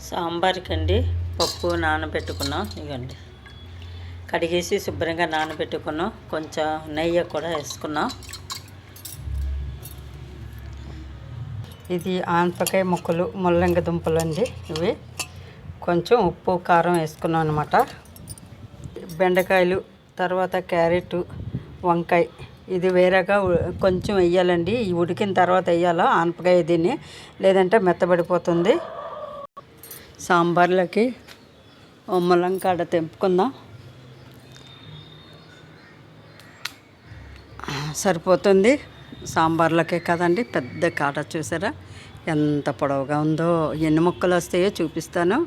సాంబార్కి అండి పప్పు నానబెట్టుకున్నాం. ఇవ్వండి కడిగేసి శుభ్రంగా నానబెట్టుకున్నాం. కొంచెం నెయ్యి కూడా వేసుకున్నాం. ఇది ఆనపకాయ ముక్కలు, ముల్లంగి దుంపలు అండి. ఇవి కొంచెం ఉప్పు కారం వేసుకున్నాం అనమాట. బెండకాయలు, తర్వాత క్యారెట్, వంకాయ ఇది వేరేగా కొంచెం వేయాలండి. ఈ ఉడికిన తర్వాత వేయాలా ఆనపకాయ దీన్ని, లేదంటే మెత్తబడిపోతుంది. సాంబార్లోకి ములంకాడ తెంపుకుందాం. సరిపోతుంది సాంబార్లోకే కదండి. పెద్ద కాడ చూసారా ఎంత పొడవుగా ఉందో. ఎన్ని ముక్కలు వస్తాయో చూపిస్తాను.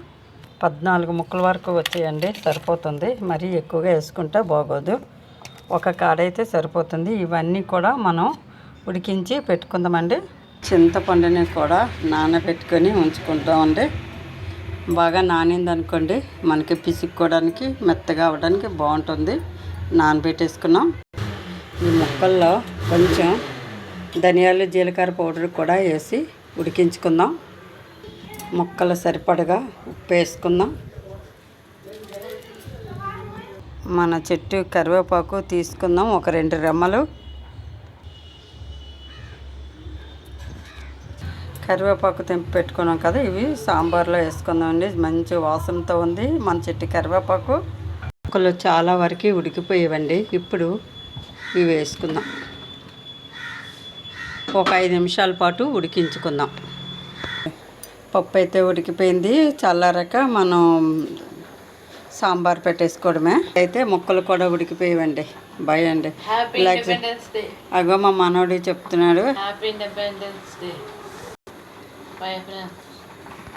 14 ముక్కల వరకు వచ్చాయండి. సరిపోతుంది, మరీ ఎక్కువగా వేసుకుంటే బాగోదు. ఒక కాడైతే సరిపోతుంది. ఇవన్నీ కూడా మనం ఉడికించి పెట్టుకుందామండి. చింతపండుని కూడా నానబెట్టుకొని ఉంచుకుంటామండి. బాగా నానిందనుకోండి మనకి పిసుక్కోవడానికి, మెత్తగా అవ్వడానికి బాగుంటుంది. నానబెట్టేసుకున్నాం. ఈ ముక్కల్లో కొంచెం ధనియాలు, జీలకర్ర పౌడర్ కూడా వేసి ఉడికించుకుందాం. ముక్కలు సరిపడగా ఉప్పు వేసుకుందాం. మన చెట్టు కరివేపాకు తీసుకుందాం, ఒక 2 రెమ్మలు. కరివేపాకు తెంపి పెట్టుకున్నాం కదా, ఇవి సాంబార్లో వేసుకుందామండి. మంచి వాసనతో ఉంది మన చెట్టు కరివేపాకు. ముక్కలు చాలా వరకు ఉడికిపోయేవండి. ఇప్పుడు ఇవి వేసుకుందాం. ఒక 5 నిమిషాల పాటు ఉడికించుకుందాం. పప్పు అయితే ఉడికిపోయింది. చల్లారాక మనం సాంబార్ పెట్టేసుకోవడమే. అయితే ముక్కలు కూడా ఉడికిపోయేవండి. బాయ్ అండి. అగో మా మనోడు చెప్తున్నాడు.